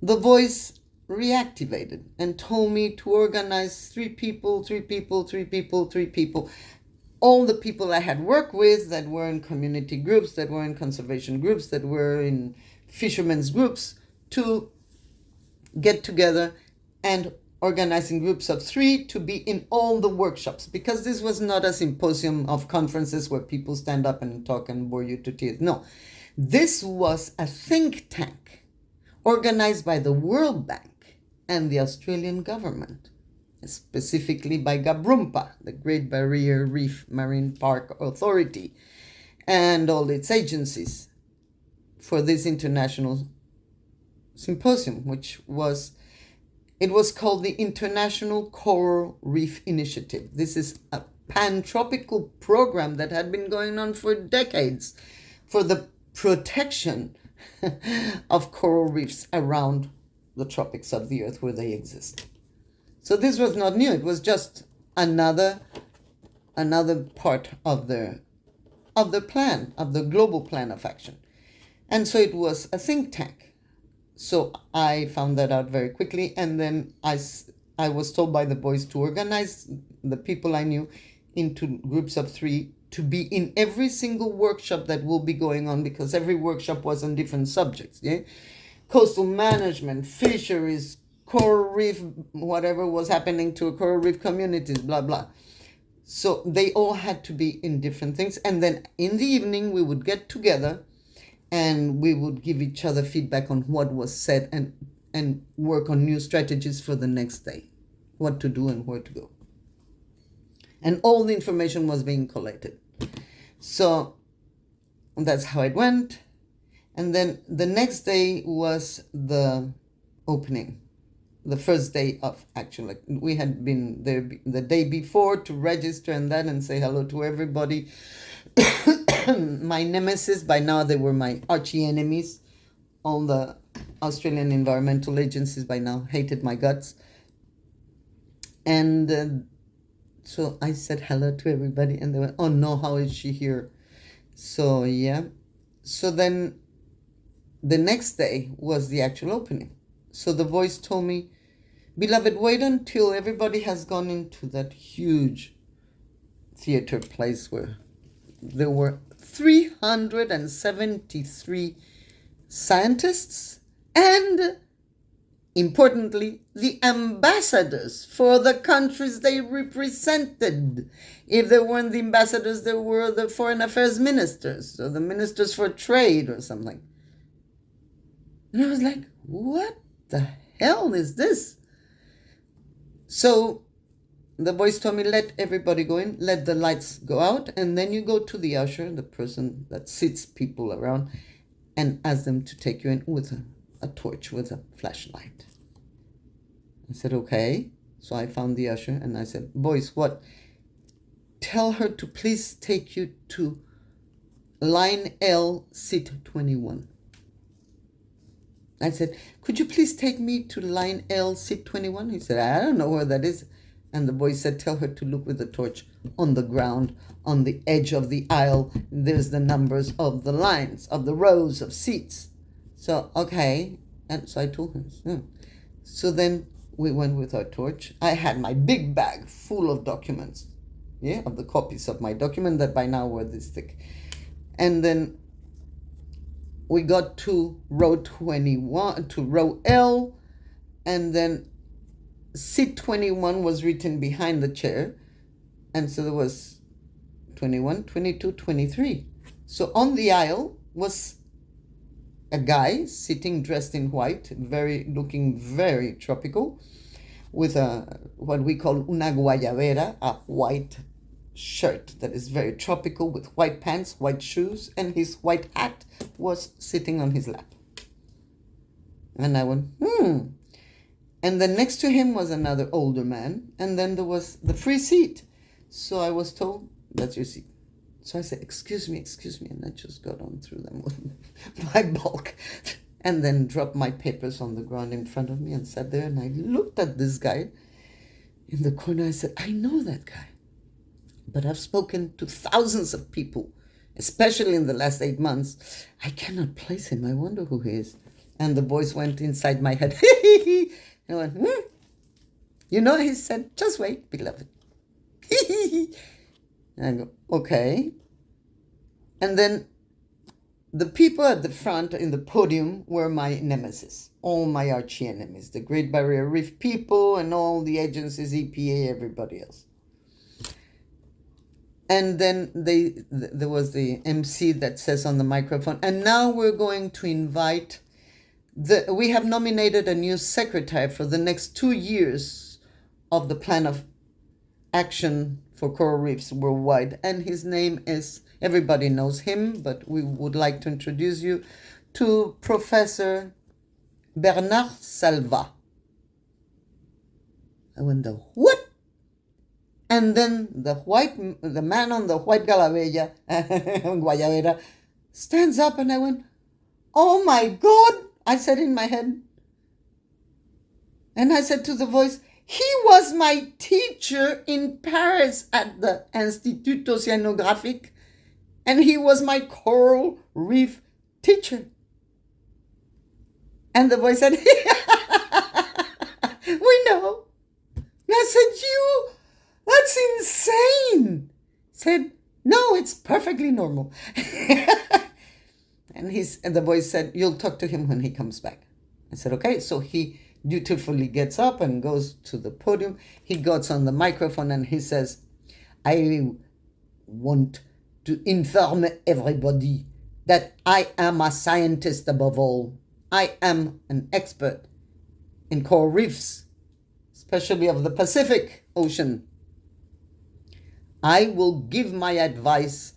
the voice reactivated and told me to organize three people. All the people I had worked with that were in community groups, that were in conservation groups, that were in fishermen's groups, to get together and organizing groups of 3 to be in all the workshops, because this was not a symposium of conferences where people stand up and talk and bore you to tears. No, this was a think tank organized by the World Bank and the Australian government, specifically by GABRUMPA, the Great Barrier Reef Marine Park Authority, and all its agencies, for this international symposium, which was called the International Coral Reef Initiative. This is a pan-tropical program that had been going on for decades for the protection of coral reefs around the tropics of the earth where they exist. So this was not new. It was just another part of the plan, of the global plan of action. And so it was a think tank. So I found that out very quickly, and then I was told by the boys to organize the people I knew into groups of 3 to be in every single workshop that will be going on, because every workshop was on different subjects. Yeah, coastal management, fisheries, coral reef, whatever was happening to coral reef communities, blah blah. So they all had to be in different things, and then in the evening we would get together and we would give each other feedback on what was said and work on new strategies for the next day, what to do and where to go. And all the information was being collated. So that's how it went. And then the next day was the opening, the first day of action. Like, we had been there the day before to register and say hello to everybody. My nemesis, by now they were my archie enemies. All the Australian environmental agencies by now hated my guts. And so I said hello to everybody, and they went, oh no, how is she here? So yeah. So then the next day was the actual opening. So the voice told me, beloved, wait until everybody has gone into that huge theater place where there were 373 scientists and, importantly, the ambassadors for the countries they represented. If there weren't the ambassadors, there were the foreign affairs ministers or the ministers for trade or something. And I was like, what the hell is this? So the voice told me, let everybody go in, let the lights go out, and then you go to the usher, the person that sits people around, and ask them to take you in with a torch, with a flashlight. I said, okay. So I found the usher and I said, boys, what? Tell her to please take you to line L, seat 21. I said, could you please take me to line L, seat 21? He said, I don't know where that is. And the boy said, tell her to look with the torch on the ground, on the edge of the aisle. There's the numbers of the lines, of the rows of seats. So, okay. And so I told her. Yeah. So then we went with our torch. I had my big bag full of documents, yeah, of the copies of my document that by now were this thick. And then we got to row 21, to row L, and then seat 21 was written behind the chair. And so there was 21, 22, 23. So on the aisle was a guy sitting dressed in white, looking very tropical, with what we call una guayabera, a white shirt that is very tropical, with white pants, white shoes, and his white hat was sitting on his lap. And I went, And then next to him was another older man, and then there was the free seat. So I was told, that's your seat. So I said, excuse me, and I just got on through them with my bulk, and then dropped my papers on the ground in front of me and sat there, and I looked at this guy in the corner. I said, I know that guy, but I've spoken to thousands of people, especially in the last 8 months. I cannot place him. I wonder who he is. And the voice went inside my head. I went, You know, he said, just wait, beloved. And I go, okay. And then the people at the front in the podium were my nemesis, all my archie enemies, the Great Barrier Reef people and all the agencies, EPA, everybody else. And then there was the MC that says on the microphone, and now we're going to invite, we have nominated a new secretary for the next 2 years of the Plan of Action for Coral Reefs Worldwide. And his name is, everybody knows him, but we would like to introduce you to Professor Bernard Salva. I wonder, what? And then the man on the white Galabella, Guayabera, stands up, and I went, oh my God, I said in my head. And I said to the voice, he was my teacher in Paris at the Institut Oceanographique, and he was my coral reef teacher. And the voice said, we know. And I said, that's insane. He said, no, it's perfectly normal. And the voice said, you'll talk to him when he comes back. I said, okay. So he dutifully gets up and goes to the podium. He gets on the microphone and he says, I want to inform everybody that I am a scientist above all. I am an expert in coral reefs, especially of the Pacific Ocean. I will give my advice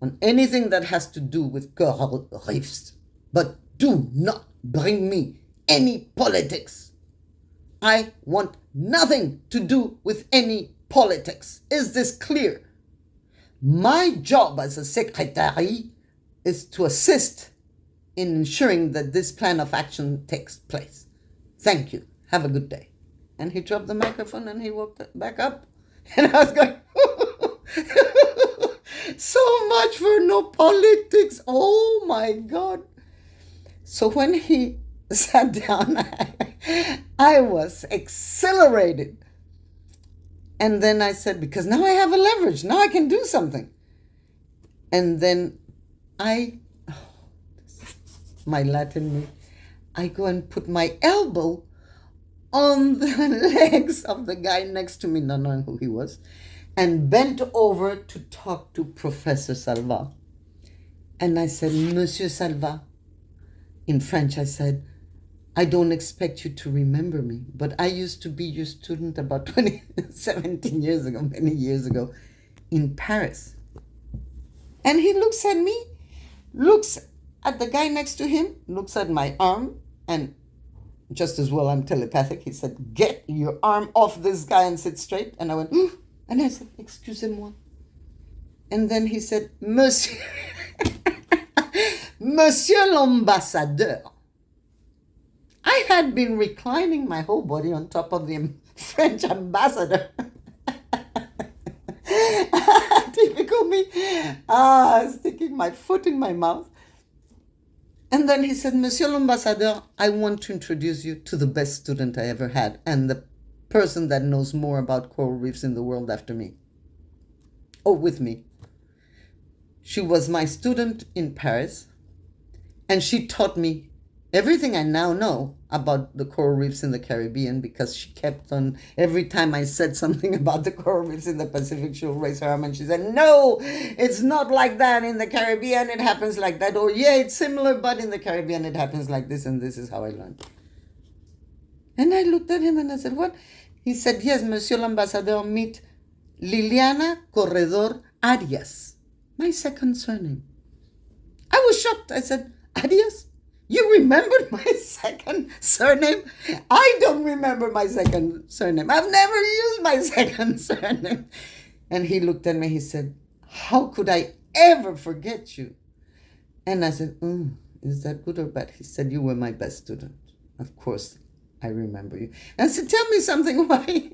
on anything that has to do with coral reefs, but do not bring me any politics. I want nothing to do with any politics. Is this clear? My job as a secretary is to assist in ensuring that this plan of action takes place. Thank you. Have a good day. And he dropped the microphone and he walked back up. And I was going, so much for no politics. Oh my God. So when he sat down, I was exhilarated. And then I said, because now I have a leverage. Now I can do something. And then my Latin me, I go and put my elbow on the legs of the guy next to me, not knowing who he was, and bent over to talk to Professor Salva. And I said, Monsieur Salva, in French, I said, I don't expect you to remember me, but I used to be your student about 17 years ago, many years ago, in Paris. And he looks at me, looks at the guy next to him, looks at my arm, and just as well I'm telepathic. He said, get your arm off this guy and sit straight. And I went, and I said, excusez-moi. And then he said, Monsieur, Monsieur l'ambassadeur. I had been reclining my whole body on top of the French ambassador. Typical me. Sticking my foot in my mouth. And then he said, Monsieur l'ambassadeur, I want to introduce you to the best student I ever had and the person that knows more about coral reefs in the world after me. Oh, with me. She was my student in Paris, and she taught me everything I now know about the coral reefs in the Caribbean, because she kept on, every time I said something about the coral reefs in the Pacific, she'll raise her arm and she said, no, it's not like that. In the Caribbean, it happens like that. Or, yeah, it's similar, but in the Caribbean, it happens like this, and this is how I learned. And I looked at him and I said, what? He said, yes, Monsieur l'Ambassadeur, meet Lilliana Corredor Arias, my second surname. I was shocked. I said, Arias? You remembered my second surname? I don't remember my second surname. I've never used my second surname. And he looked at me, he said, how could I ever forget you? And I said, is that good or bad? He said, you were my best student. Of course, I remember you. And I said, tell me something, why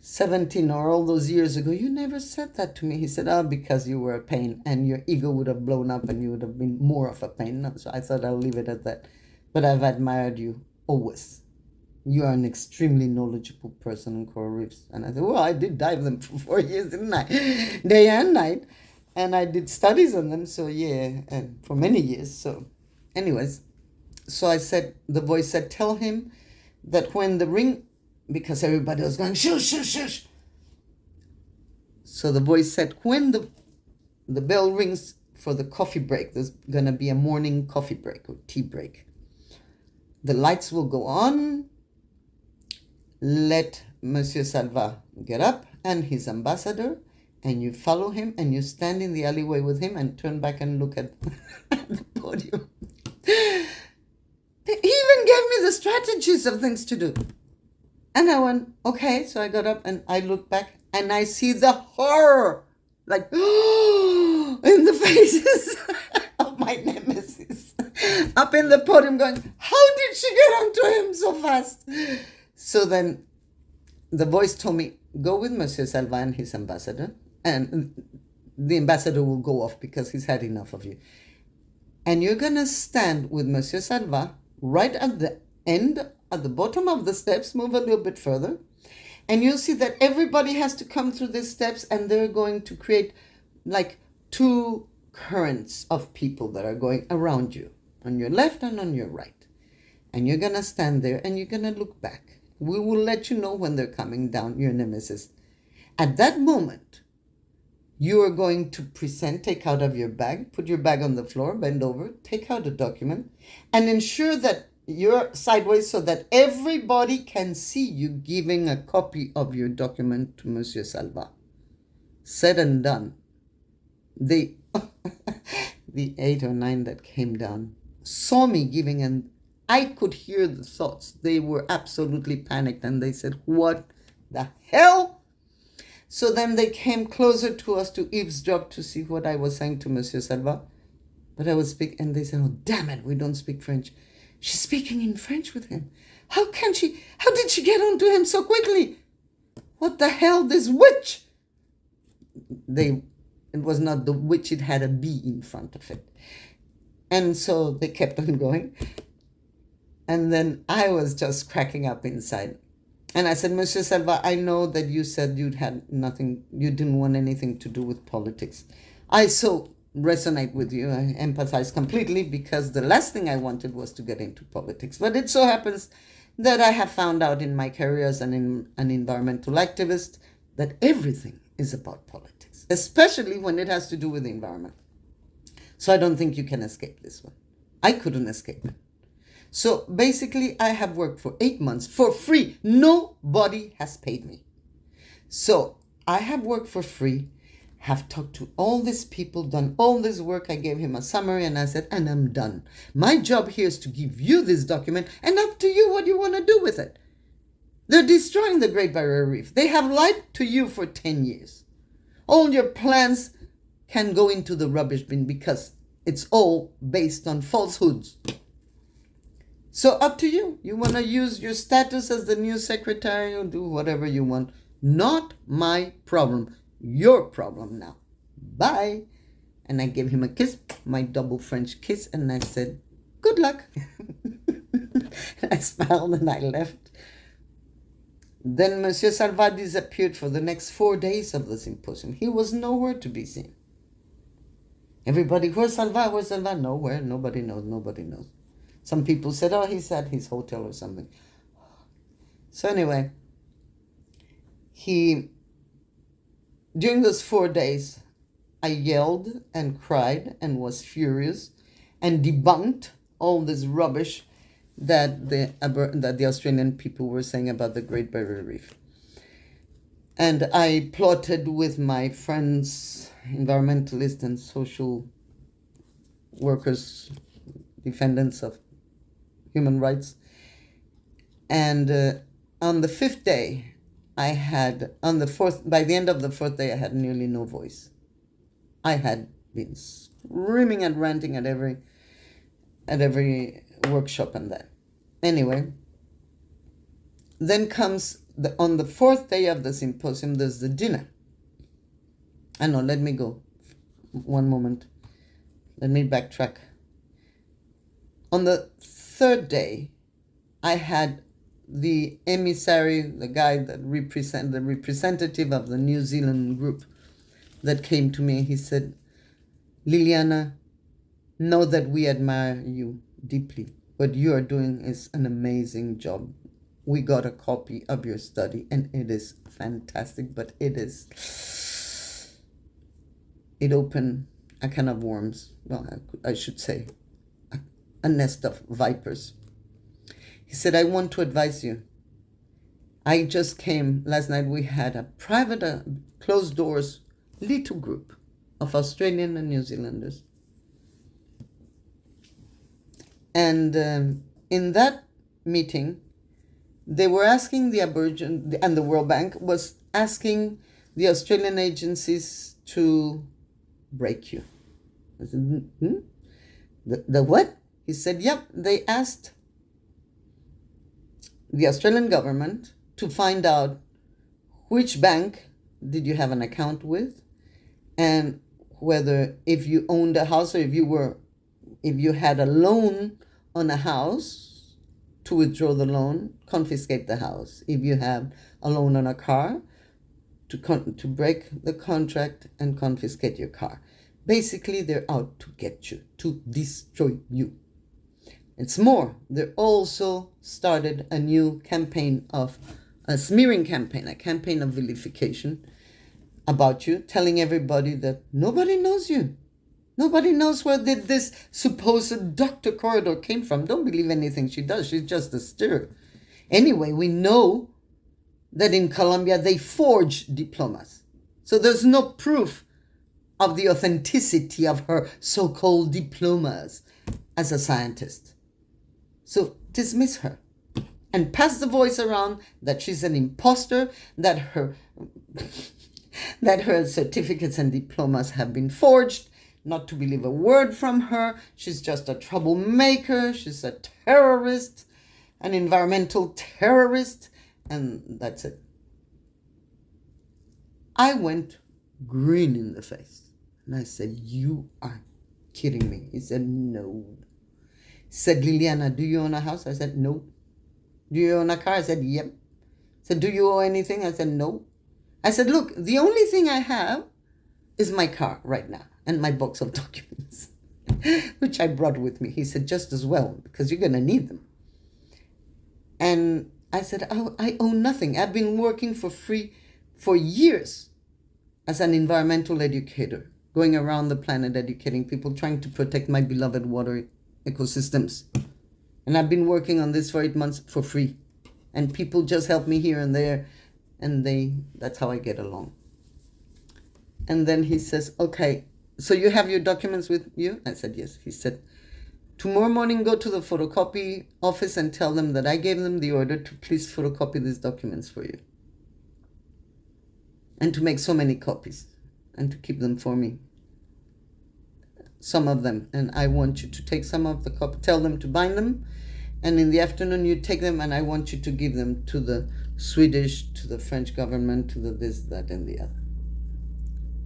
17 or all those years ago, you never said that to me. He said, because you were a pain and your ego would have blown up and you would have been more of a pain. No, so I thought I'll leave it at that. but I've admired you always. You are an extremely knowledgeable person on coral reefs. And I said, well, I did dive them for 4 years, didn't I? Day and night. And I did studies on them, so yeah, and for many years. So anyways, so I said, the voice said, tell him that when the ring, because everybody was going, shush, shush, shush. So the voice said, when the bell rings for the coffee break, there's going to be a morning coffee break or tea break. The lights will go on. Let Monsieur Salva get up and his ambassador, and you follow him and you stand in the alleyway with him and turn back and look at the podium. He even gave me the strategies of things to do. And I went, okay. So I got up and I looked back and I see the horror, like, in the faces of my nemesis up in the podium going, how did she get onto him so fast? So then the voice told me, go with Monsieur Salva and his ambassador, and the ambassador will go off because he's had enough of you. And you're going to stand with Monsieur Salva right at the end, at the bottom of the steps, move a little bit further, and you'll see that everybody has to come through these steps, and they're going to create like two currents of people that are going around you, on your left and on your right. And you're going to stand there and you're going to look back. We will let you know when they're coming down, your nemesis. At that moment, you are going to present, take out of your bag, put your bag on the floor, bend over, take out a document, and ensure that you're sideways so that everybody can see you giving a copy of your document to Monsieur Salva. Said and done. The 8 or 9 that came down saw me giving, and I could hear the thoughts. They were absolutely panicked and they said, what the hell? So then they came closer to us to eavesdrop to see what I was saying to Monsieur Salva. But I would speak, and they said, oh, damn it, we don't speak French. She's speaking in French with him. How did she get onto him so quickly? What the hell, this witch? It was not the witch, it had a B in front of it. And so they kept on going. And then I was just cracking up inside. And I said, Monsieur Salva, I know that you said you didn't want anything to do with politics. I so resonate with you. I empathize completely, because the last thing I wanted was to get into politics. But it so happens that I have found out in my career as an environmental activist that everything is about politics, especially when it has to do with the environment. So I don't think you can escape this one. I couldn't escape it. So basically, I have worked for 8 months for free. Nobody has paid me. So I have worked for free, have talked to all these people, done all this work. I gave him a summary and I said, and I'm done. My job here is to give you this document, and up to you what you want to do with it. They're destroying the Great Barrier Reef. They have lied to you for 10 years. All your plans can go into the rubbish bin because it's all based on falsehoods. So up to you. You want to use your status as the new secretary or do whatever you want. Not my problem. Your problem now. Bye. And I gave him a kiss, my double French kiss, and I said, good luck. I smiled and I left. Then Monsieur Salva disappeared for the next 4 days of the symposium. He was nowhere to be seen. Everybody, where's Salva? Where's Salva? Nowhere. Nobody knows. Nobody knows. Some people said, oh, he's at his hotel or something. So anyway, during those 4 days, I yelled and cried and was furious and debunked all this rubbish that the Australian people were saying about the Great Barrier Reef. And I plotted with my friends, environmentalists and social workers, defendants of human rights. And on the 5th day, by the end of the 4th day, I had nearly no voice. I had been screaming and ranting at every workshop and that. Anyway, then comes on the 4th day of the symposium, there's the dinner. Let me go. One moment. Let me backtrack. On the third day, I had the emissary, the guy that the representative of the New Zealand group that came to me. He said, Lilliana, know that we admire you deeply. What you are doing is an amazing job. We got a copy of your study and it is fantastic, but it opened a can of worms. Well, I should say a nest of vipers. He said, I want to advise you. I just came last night. We had a private, closed doors, little group of Australian and New Zealanders. And in that meeting, they were asking the Aboriginal, and the World Bank was asking the Australian agencies to break you. I said, The what? He said, yep, they asked the Australian government to find out which bank did you have an account with, and whether if you owned a house or if you had a loan on a house, to withdraw the loan, confiscate the house. If you have a loan on a car, to break the contract and confiscate your car. Basically, they're out to get you, to destroy you. It's more, they also started a new campaign of a smearing campaign, a campaign of vilification about you, telling everybody that nobody knows you. Nobody knows where did this supposed Dr. Corredor came from. Don't believe anything she does. She's just a stir. Anyway, we know that in Colombia they forge diplomas. So there's no proof of the authenticity of her so-called diplomas as a scientist. So dismiss her and pass the voice around that she's an imposter, that her certificates and diplomas have been forged, not to believe a word from her. She's just a troublemaker. She's a terrorist, an environmental terrorist, and that's it. I went green in the face and I said, you are kidding me. He said, no. He said, Lilliana, do you own a house? I said, no. Do you own a car? I said, yep. He said, do you owe anything? I said, no. I said, look, the only thing I have is my car right now and my box of documents, which I brought with me. He said, just as well, because you're going to need them. And I said, oh, I own nothing. I've been working for free for years as an environmental educator, going around the planet educating people, trying to protect my beloved water ecosystems. And I've been working on this for 8 months for free. And people just help me here and there. And that's how I get along. And then he says, okay, so you have your documents with you? I said, yes. He said, tomorrow morning, go to the photocopy office and tell them that I gave them the order to please photocopy these documents for you. And to make so many copies and to keep them for me. Some of them. And I want you to take some of the copies, tell them to bind them. And in the afternoon, you take them and I want you to give them to the Swedish, to the French government, to the this, that, and the other.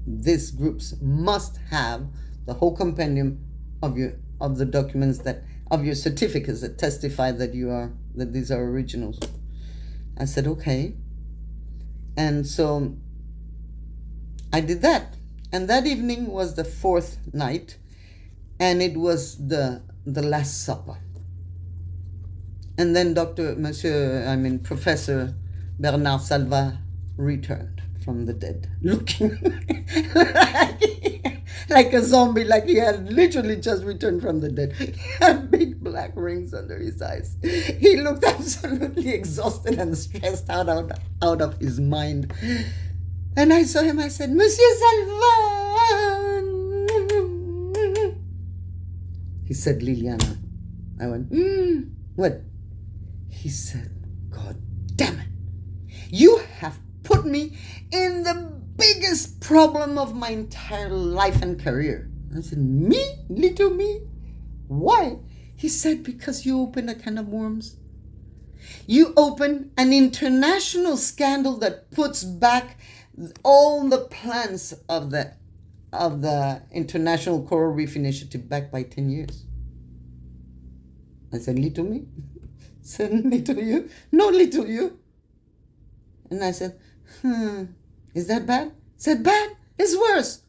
These groups must have the whole compendium of the documents of your certificates that testify that these are originals. I said, okay. And so I did that. And that evening was the fourth night, and it was the Last Supper. And then Professor Bernard Salva returned from the dead, looking like a zombie, like he had literally just returned from the dead. He had big black rings under his eyes. He looked absolutely exhausted and stressed out of his mind. And I saw him, I said, Monsieur Salva. He said, Lilliana. I went, what? He said, God damn it. You have put me in the biggest problem of my entire life and career. I said, me? Little me? Why? He said, because you opened a can of worms. You opened an international scandal that puts back all the plans of the International Coral Reef Initiative back by 10 years. I said, little me? Said, little you? No, little you. And I said, is that bad? Said, bad? It's worse.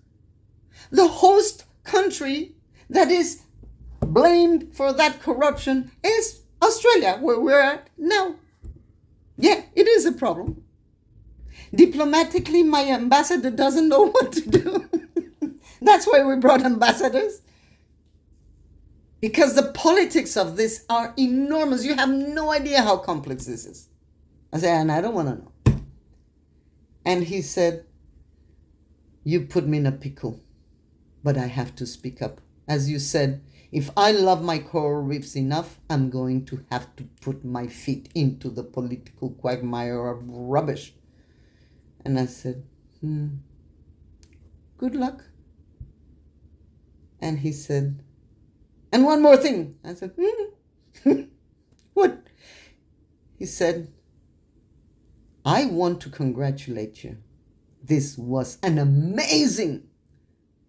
The host country that is blamed for that corruption is Australia, where we're at now. Yeah, it is a problem. Diplomatically, my ambassador doesn't know what to do. That's why we brought ambassadors. Because the politics of this are enormous. You have no idea how complex this is. I said, and I don't want to know. And he said, you put me in a pickle, but I have to speak up. As you said, if I love my coral reefs enough, I'm going to have to put my feet into the political quagmire of rubbish. And I said, good luck. And he said, and one more thing. I said, what? He said, I want to congratulate you. This was an amazing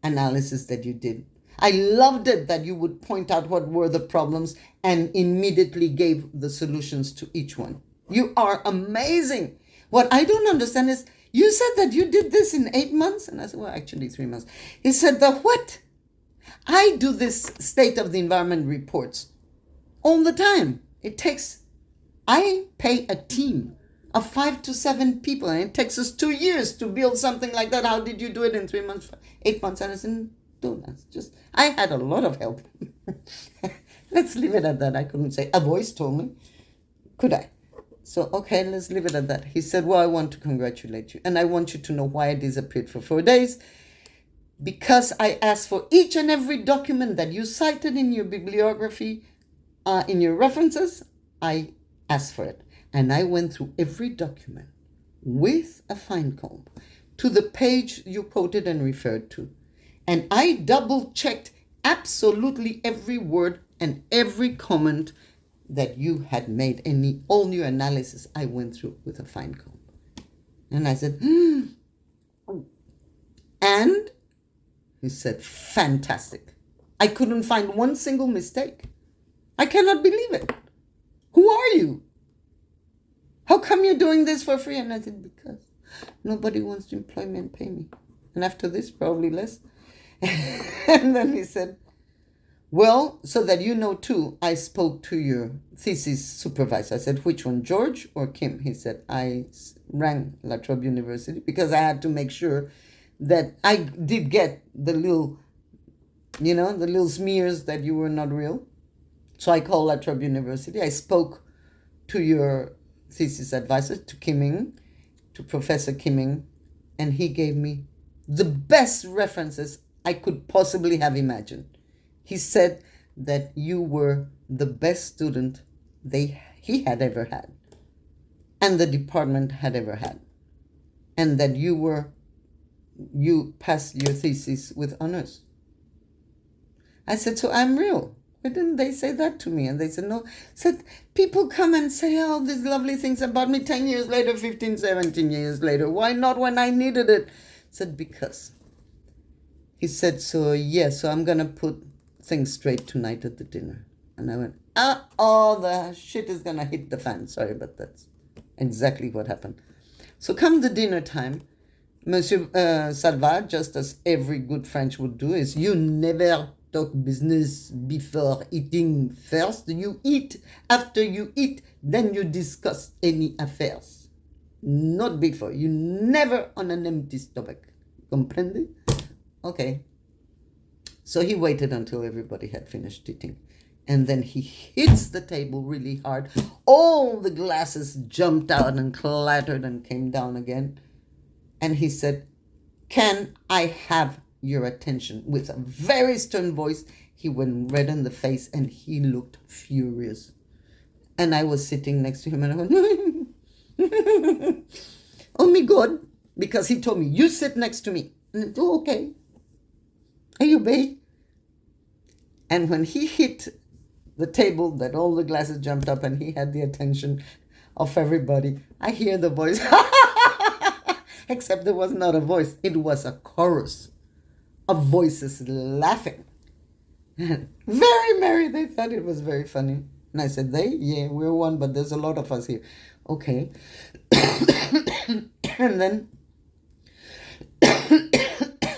analysis that you did. I loved it that you would point out what were the problems and immediately gave the solutions to each one. You are amazing. What I don't understand is, you said that you did this in 8 months? And I said, well, actually 3 months. He said, the what? I do this state of the environment reports all the time. I pay a team of 5 to 7 people, and it takes us 2 years to build something like that. How did you do it in 3 months, 8 months? And I said, I had a lot of help. Let's leave it at that. I couldn't say, a voice told me. Could I? So, okay, let's leave it at that. He said, well, I want to congratulate you. And I want you to know why I disappeared for 4 days. Because I asked for each and every document that you cited in your bibliography, in your references, I asked for it. And I went through every document with a fine comb to the page you quoted and referred to. And I double-checked absolutely every word and every comment that you had made. All new analysis I went through with a fine comb. And I said, And he said, fantastic. I couldn't find one single mistake. I cannot believe it. Who are you? How come you're doing this for free? And I said, because nobody wants to employ me and pay me. And after this, probably less. And then he said, well, so that you know too, I spoke to your thesis supervisor. I said, which one, George or Kim? He said, I rang La Trobe University because I had to make sure that I did get the little smears that you were not real. So I called La Trobe University. I spoke to your thesis advisor, to Kimming, to Professor Kimming, and he gave me the best references I could possibly have imagined. He said that you were the best student he had ever had, and the department had ever had, and that you passed your thesis with honors. I said, so I'm real. Why didn't they say that to me? And they said, no. Said, people come and say all these lovely things about me 10 years later, 15, 17 years later. Why not when I needed it? Said, because. He said, so I'm going to put things straight tonight at the dinner. And I went, the shit is going to hit the fan. Sorry, but that's exactly what happened. So come the dinner time, Monsieur Salvat, just as every good French would do, is you never talk business before eating first. You eat. After you eat, then you discuss any affairs. Not before. You never on an empty stomach. Comprende? Okay. So he waited until everybody had finished eating. And then he hits the table really hard. All the glasses jumped out and clattered and came down again. And he said, can I have your attention? With a very stern voice. He went red in the face and he looked furious. And I was sitting next to him and I went, oh my God, because he told me, you sit next to me. And I said, oh, okay. I obey. And when he hit the table, that all the glasses jumped up and he had the attention of everybody, I hear the voice, except there was not a voice. It was a chorus of voices laughing. Very merry. They thought it was very funny. And I said, they? Yeah, we're one, but there's a lot of us here. Okay. And then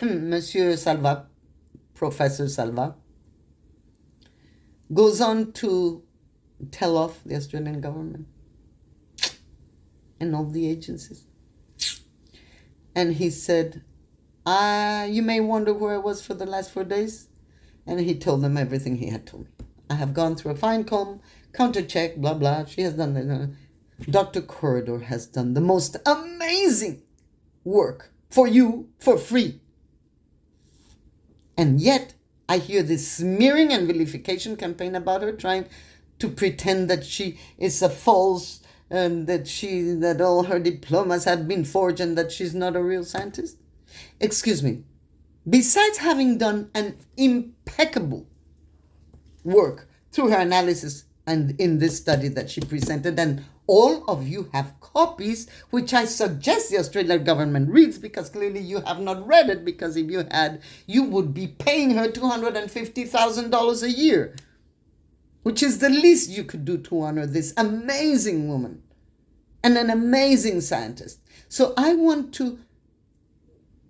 Monsieur Salva, Professor Salva, goes on to tell off the Australian government and all the agencies. And he said, you may wonder where I was for the last 4 days. And he told them everything he had told me. I have gone through a fine comb, counter-check, blah, blah. She has done that. Dr. Corredor has done the most amazing work for you for free. And yet, I hear this smearing and vilification campaign about her, trying to pretend that she is a false, and that all her diplomas have been forged and that she's not a real scientist. Excuse me. Besides having done an impeccable work through her analysis and in this study that she presented, and all of you have copies, which I suggest the Australian government reads, because clearly you have not read it, because if you had, you would be paying her $250,000 a year, which is the least you could do to honor this amazing woman and an amazing scientist. So I want to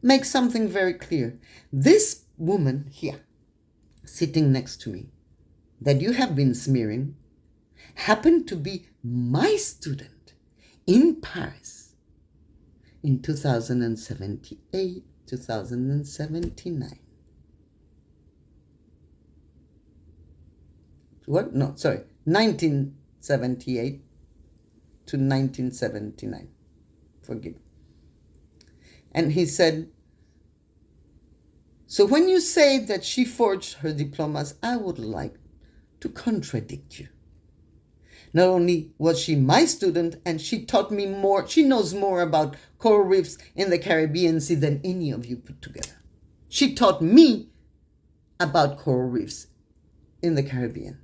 make something very clear. This woman here, sitting next to me, that you have been smearing, happened to be my student in Paris in 2078, 2079. What? No, sorry, 1978 to 1979. Forgive. And he said, so when you say that she forged her diplomas, I would like to contradict you. Not only was she my student, and she taught me more, she knows more about coral reefs in the Caribbean Sea than any of you put together. She taught me about coral reefs in the Caribbean.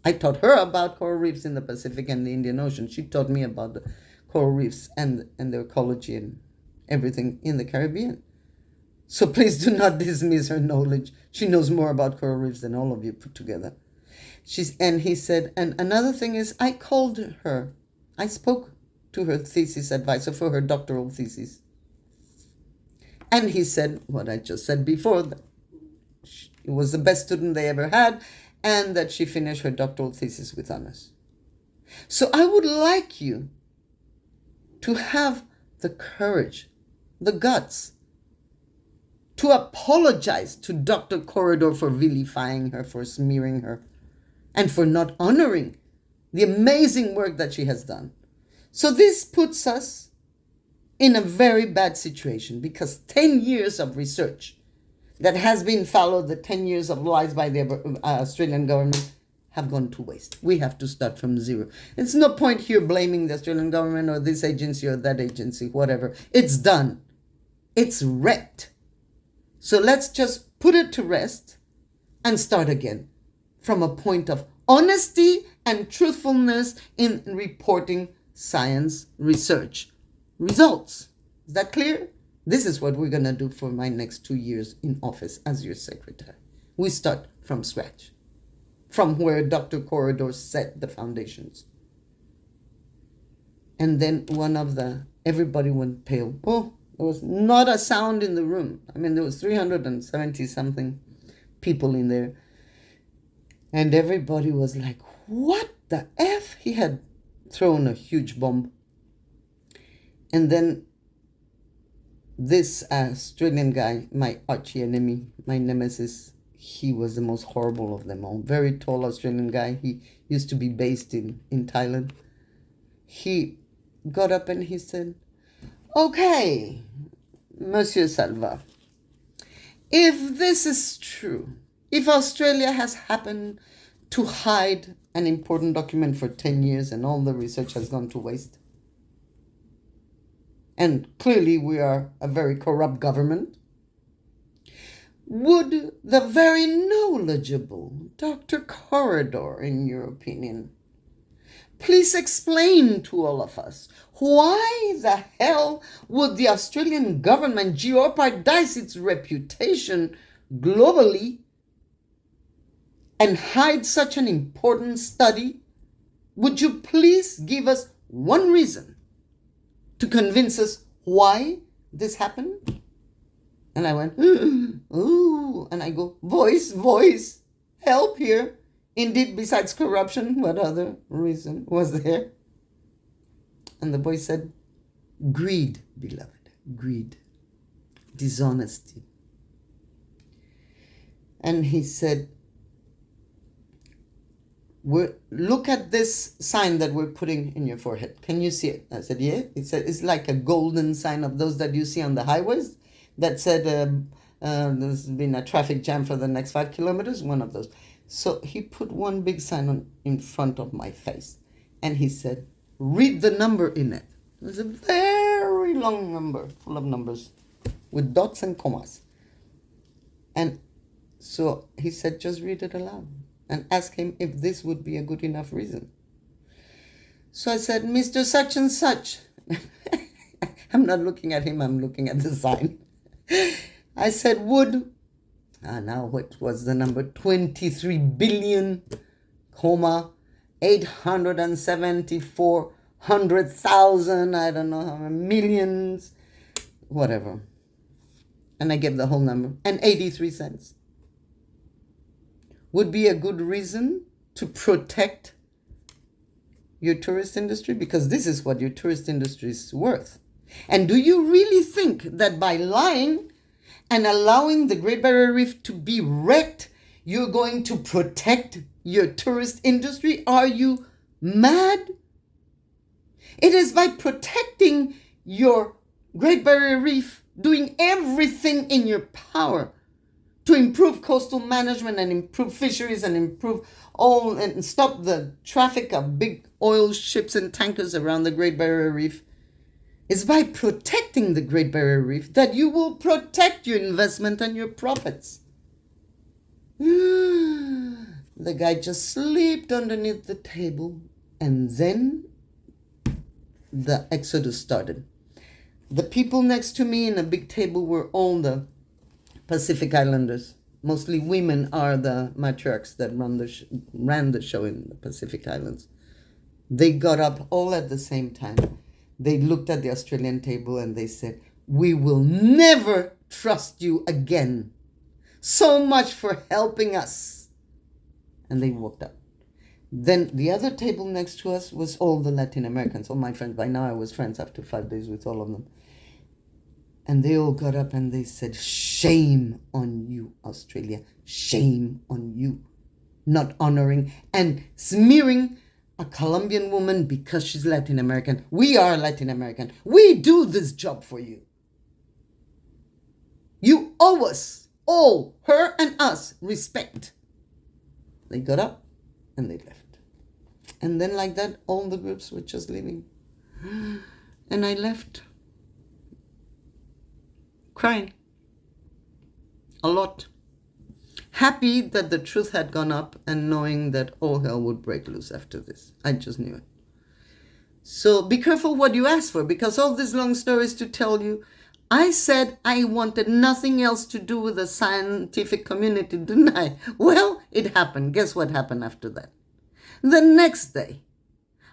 I taught her about coral reefs in the Pacific and the Indian Ocean. She taught me about the coral reefs and their ecology and everything in the Caribbean. So please do not dismiss her knowledge. She knows more about coral reefs than all of you put together. And he said, and another thing is, I called her. I spoke to her thesis advisor for her doctoral thesis. And he said what I just said before, that she was the best student they ever had, and that she finished her doctoral thesis with honors. So I would like you to have the courage, the guts, to apologize to Dr. Corredor for vilifying her, for smearing her, and for not honoring the amazing work that she has done. So this puts us in a very bad situation, because 10 years of research that has been followed, the 10 years of lies by the Australian government, have gone to waste. We have to start from zero. It's no point here blaming the Australian government or this agency or that agency, whatever. It's done. It's wrecked. So let's just put it to rest and start again from a point of honesty and truthfulness in reporting science research results. Is that clear? This is what we're going to do for my next 2 years in office as your secretary. We start from scratch, from where Dr. Corredor set the foundations. And then everybody went pale. Oh, there was not a sound in the room. I mean, there was 370 something people in there. And everybody was like, what the F? He had thrown a huge bomb. And then this Australian guy, my archie enemy, my nemesis, he was the most horrible of them all. Very tall Australian guy. He used to be based in Thailand. He got up and he said, okay, Monsieur Salva, if this is true, if Australia has happened to hide an important document for 10 years and all the research has gone to waste, and clearly we are a very corrupt government, would the very knowledgeable Dr. Corredor, in your opinion, please explain to all of us why the hell would the Australian government jeopardize its reputation globally and hide such an important study Would you please give us one reason to convince us why this happened? And I went, ooh, and I go, voice, help here. Indeed, besides corruption, what other reason was there? And the voice said, greed, beloved, greed, dishonesty. And he said, look at this sign that we're putting in your forehead. Can you see it? I said, yeah. He said, it's like a golden sign of those that you see on the highways that said there's been a traffic jam for the next 5 kilometers, one of those. So he put one big sign in front of my face. And he said, read the number in it. It was a very long number, full of numbers, with dots and commas. And so he said, just read it aloud and ask him if this would be a good enough reason. So I said, Mr. Such and Such. I'm not looking at him, I'm looking at the sign. I said, now what was the number? 23 billion, 874,000,000, I don't know how many millions, whatever. And I gave the whole number, and 83 cents. Would be a good reason to protect your tourist industry, because this is what your tourist industry is worth. And do you really think that by lying and allowing the Great Barrier Reef to be wrecked, you're going to protect your tourist industry? Are you mad? It is by protecting your Great Barrier Reef, doing everything in your power to improve coastal management and improve fisheries and and stop the traffic of big oil ships and tankers around the Great Barrier Reef. It's by protecting the Great Barrier Reef that you will protect your investment and your profits. The guy just slipped underneath the table, and then the exodus started. The people next to me in a big table were all the Pacific Islanders. Mostly women are the matriarchs that ran the show in the Pacific Islands. They got up all at the same time. They looked at the Australian table and they said, we will never trust you again. So much for helping us. And they walked out. Then the other table next to us was all the Latin Americans, all my friends. By now I was friends after 5 days with all of them. And they all got up and they said, shame on you, Australia. Shame on you. Not honoring and smearing a Colombian woman because she's Latin American. We are Latin American. We do this job for you. You owe us all, her and us, respect. They got up and they left. And then like that, all the groups were just leaving. And I left. Crying. A lot. Happy that the truth had gone up and knowing that all hell would break loose after this. I just knew it. So be careful what you ask for, because all these long stories to tell you, I said I wanted nothing else to do with the scientific community, didn't I? Well, it happened. Guess what happened after that? The next day,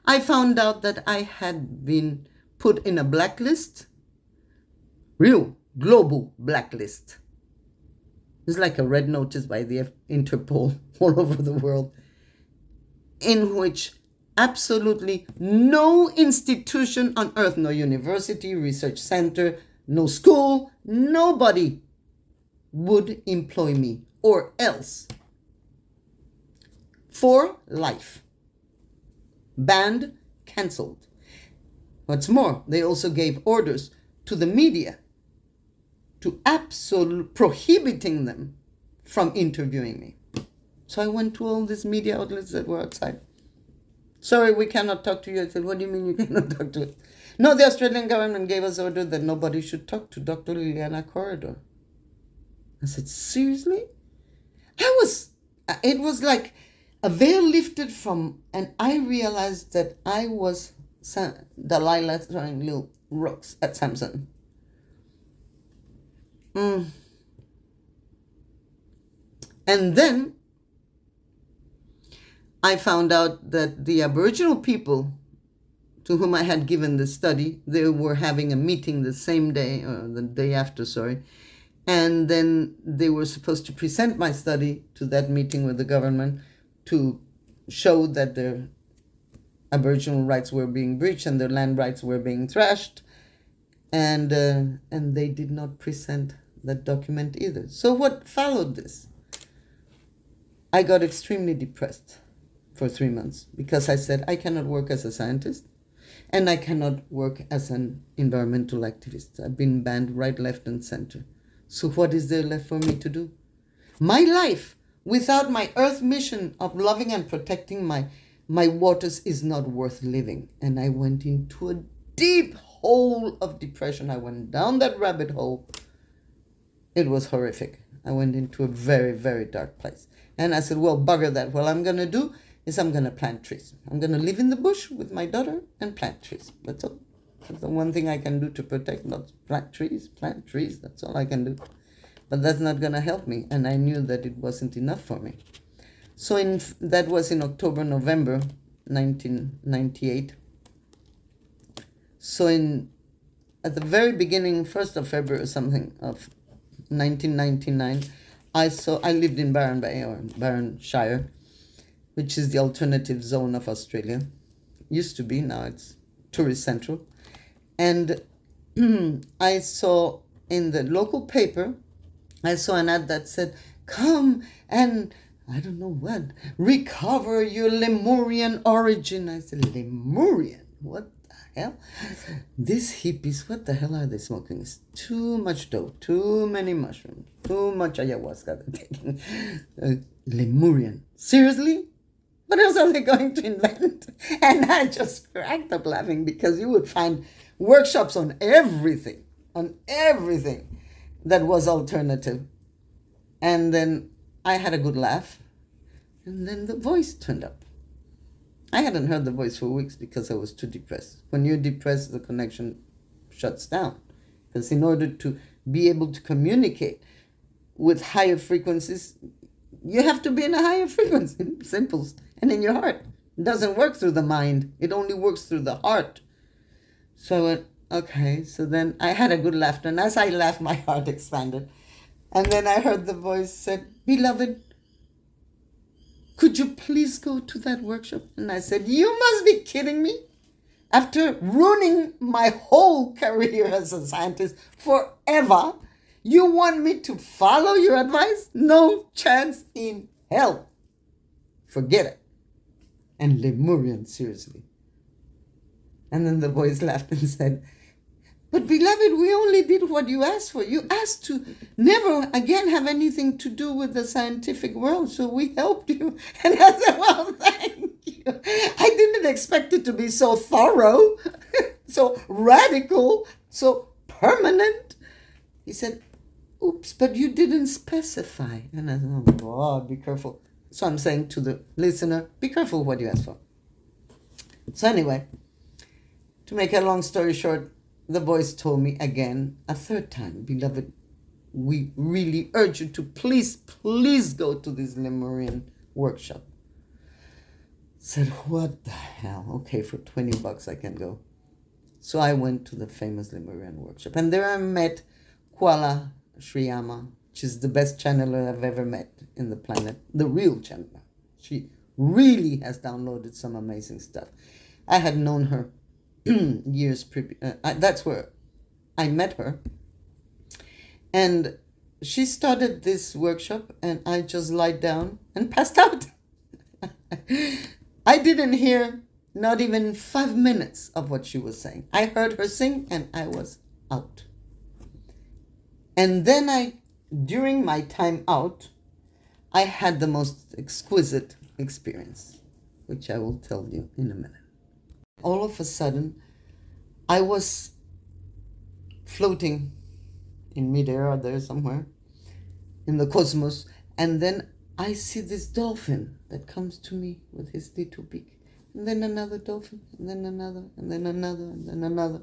I found out that I had been put in a blacklist. Real global blacklist. It's like a red notice by the Interpol all over the world, in which absolutely no institution on earth, no university, research center, no school, nobody would employ me, or else. For life. Banned, cancelled. What's more, they also gave orders to the media to prohibiting them from interviewing me. So I went to all these media outlets that were outside. Sorry, we cannot talk to you. I said, what do you mean you cannot talk to us? No, the Australian government gave us order that nobody should talk to Dr. Lilliana Corredor. I said, seriously? It was like a veil lifted from, and I realized that I was Delilah throwing little rocks at Samson. And then I found out that the Aboriginal people to whom I had given the study, they were having a meeting the same day, or the day after, sorry. And then they were supposed to present my study to that meeting with the government to show that their Aboriginal rights were being breached and their land rights were being thrashed. And they did not present that document either. So what followed this? I got extremely depressed for 3 months because I said, I cannot work as a scientist and I cannot work as an environmental activist. I've been banned right, left, and center. So what is there left for me to do? My life without my earth mission of loving and protecting my waters is not worth living. And I went into a deep hole of depression. I went down that rabbit hole. It was horrific. I went into a very, very dark place. And I said, well, bugger that. What I'm going to do is I'm going to plant trees. I'm going to live in the bush with my daughter and plant trees. That's all. That's the one thing I can do to protect, not plant trees. Plant trees, that's all I can do. But that's not going to help me. And I knew that it wasn't enough for me. So that was in October, November 1998. So at the very beginning, 1st of February or something of 1999, I lived in Byron Bay, or Byron Shire, which is the alternative zone of Australia. Used to be, now it's tourist central. And I saw in the local paper, I saw an ad that said, come and, I don't know what, recover your Lemurian origin. I said, Lemurian? What the hell? These hippies, what the hell are they smoking? It's too much dope, too many mushrooms, too much ayahuasca they're taking. Lemurian. Seriously? What else are they going to invent? And I just cracked up laughing because you would find workshops on everything that was alternative. And then I had a good laugh. And then the voice turned up. I hadn't heard the voice for weeks because I was too depressed. When you're depressed, the connection shuts down. Because in order to be able to communicate with higher frequencies, you have to be in a higher frequency, simple, and in your heart. It doesn't work through the mind. It only works through the heart. So I went, okay. So then I had a good laughter. And as I laughed, my heart expanded. And then I heard the voice said, beloved, could you please go to that workshop? And I said, you must be kidding me. After ruining my whole career as a scientist forever, you want me to follow your advice? No chance in hell. Forget it. And Lemurian, seriously. And then the voice laughed and said, but beloved, we only did what you asked for. You asked to never again have anything to do with the scientific world, so we helped you. And I said, well, thank you. I didn't expect it to be so thorough, so radical, so permanent. He said, oops, but you didn't specify. And I said, oh God, be careful. So I'm saying to the listener, be careful what you ask for. So anyway, to make a long story short, the voice told me again, a third time, beloved, we really urge you to please go to this Lemurian workshop. Said, what the hell? Okay, for $20 I can go. So I went to the famous Lemurian workshop. And there I met Kuala Shriyama, which is the best channeler I've ever met in the planet. The real channeler. She really has downloaded some amazing stuff. I had known her years previous. That's where I met her. And she started this workshop and I just lied down and passed out. I didn't hear not even 5 minutes of what she was saying. I heard her sing and I was out. And then during my time out, I had the most exquisite experience, which I will tell you in a minute. All of a sudden, I was floating in midair or there somewhere in the cosmos, and then I see this dolphin that comes to me with his little beak, and then another dolphin, and then another, and then another, and then another,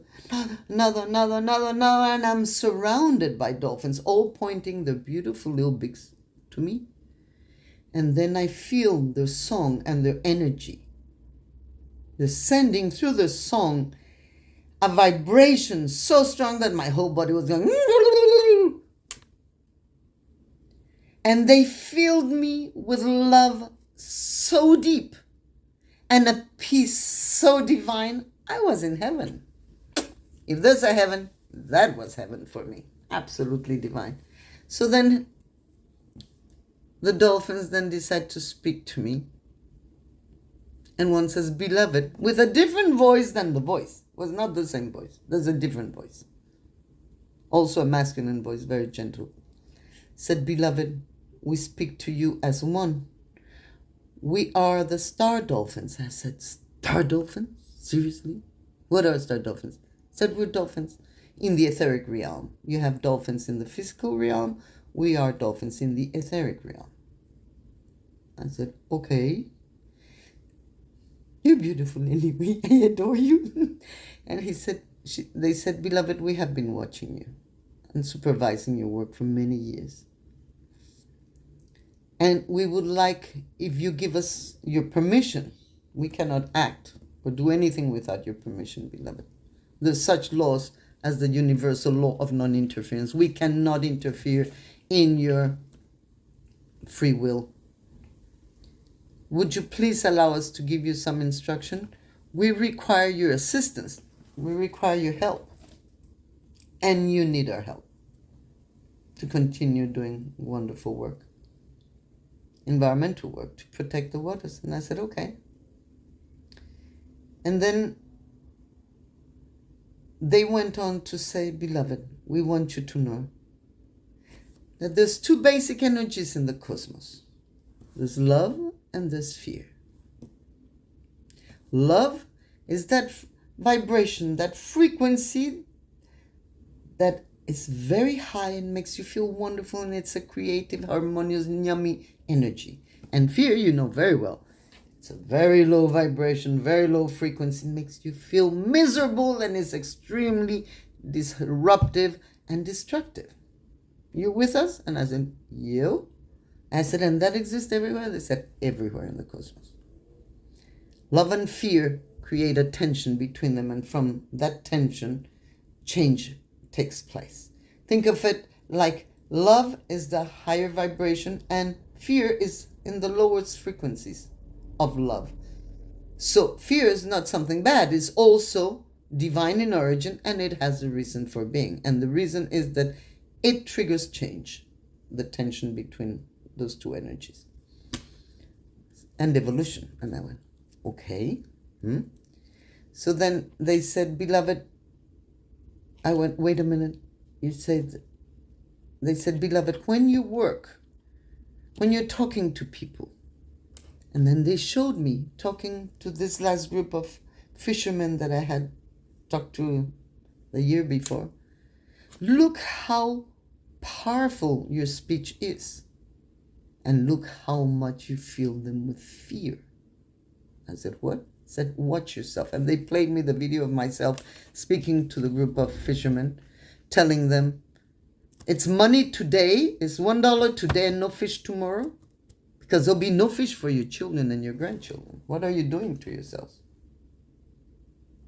and I'm surrounded by dolphins, all pointing their beautiful little beaks to me. And then I feel their song and their energy. They're sending through the song a vibration so strong that my whole body was going. And they filled me with love so deep and a peace so divine. I was in heaven. If there's a heaven, that was heaven for me. Absolutely divine. So then the dolphins then decide to speak to me. And one says, beloved, with a different voice than the voice. It was not the same voice. There's a different voice. Also a masculine voice, very gentle. Said, beloved, we speak to you as one. We are the star dolphins. I said, star dolphins? Seriously? What are star dolphins? Said, we're dolphins in the etheric realm. You have dolphins in the physical realm. We are dolphins in the etheric realm. I said, okay. You're beautiful anyway. I adore you. And they said, beloved, we have been watching you and supervising your work for many years. And we would like, if you give us your permission, we cannot act or do anything without your permission, beloved. There's such laws as the universal law of non-interference. We cannot interfere in your free will. Would you please allow us to give you some instruction? We require your assistance. We require your help. And you need our help to continue doing wonderful work. Environmental work to protect the waters. And I said, okay. And then they went on to say, beloved, we want you to know that there's two basic energies in the cosmos. There's love and there's fear. Love is that vibration, that frequency that is very high and makes you feel wonderful, and it's a creative, harmonious, yummy energy. And fear, you know very well, it's a very low vibration, very low frequency, makes you feel miserable and is extremely disruptive and destructive. You with us? And I said, you? I said, and that exists everywhere? They said, everywhere in the cosmos. Love and fear create a tension between them, and from that tension, change takes place. Think of it like love is the higher vibration and fear is in the lowest frequencies of love. So fear is not something bad. It's also divine in origin, and it has a reason for being. And the reason is that it triggers change, the tension between those two energies, and evolution. And I went, okay. So then they said, beloved, I went, wait a minute. They said, beloved, when you work, when you're talking to people, and then they showed me talking to this last group of fishermen that I had talked to the year before. Look how powerful your speech is. And look how much you fill them with fear. I said, what? I said, watch yourself. And they played me the video of myself speaking to the group of fishermen, telling them, it's money today, it's $1 today and no fish tomorrow. Because there'll be no fish for your children and your grandchildren. What are you doing to yourselves?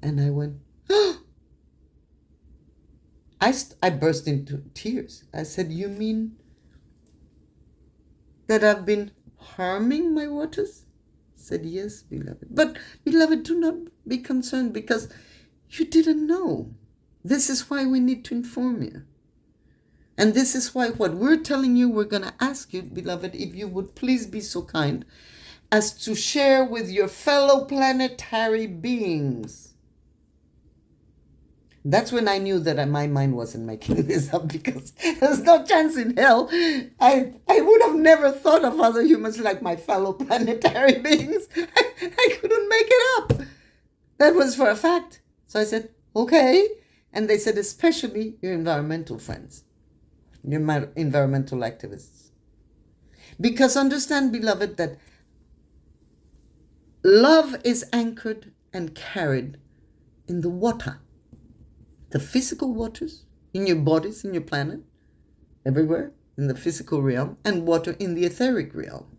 And I went, oh! I burst into tears. I said, you mean that I've been harming my waters? He said, yes, beloved. But, beloved, do not be concerned because you didn't know. This is why we need to inform you. And this is why what we're telling you, we're going to ask you, beloved, if you would please be so kind as to share with your fellow planetary beings. That's when I knew that my mind wasn't making this up, because there's no chance in hell. I would have never thought of other humans like my fellow planetary beings. I couldn't make it up. That was for a fact. So I said, okay. And they said, especially your environmental friends, your environmental activists. Because understand, beloved, that love is anchored and carried in the water. The physical waters, in your bodies, in your planet, everywhere, in the physical realm, and water in the etheric realm.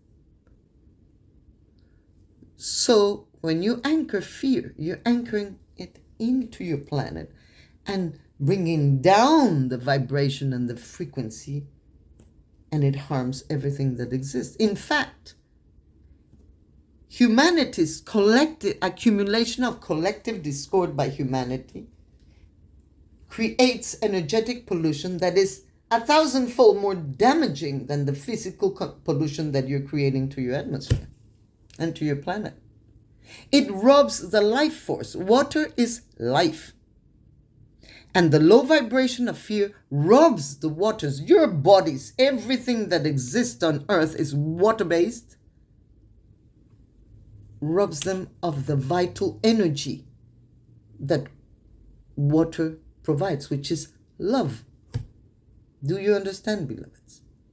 So when you anchor fear, you're anchoring it into your planet and bringing down the vibration and the frequency, and it harms everything that exists. In fact, humanity's collective accumulation of collective discord by humanity creates energetic pollution that is 1,000-fold more damaging than the physical pollution that you're creating to your atmosphere and to your planet. It robs the life force. Water is life. And the low vibration of fear robs the waters, your bodies, everything that exists on earth is water-based, robs them of the vital energy that water provides, which is love. Do you understand, beloveds?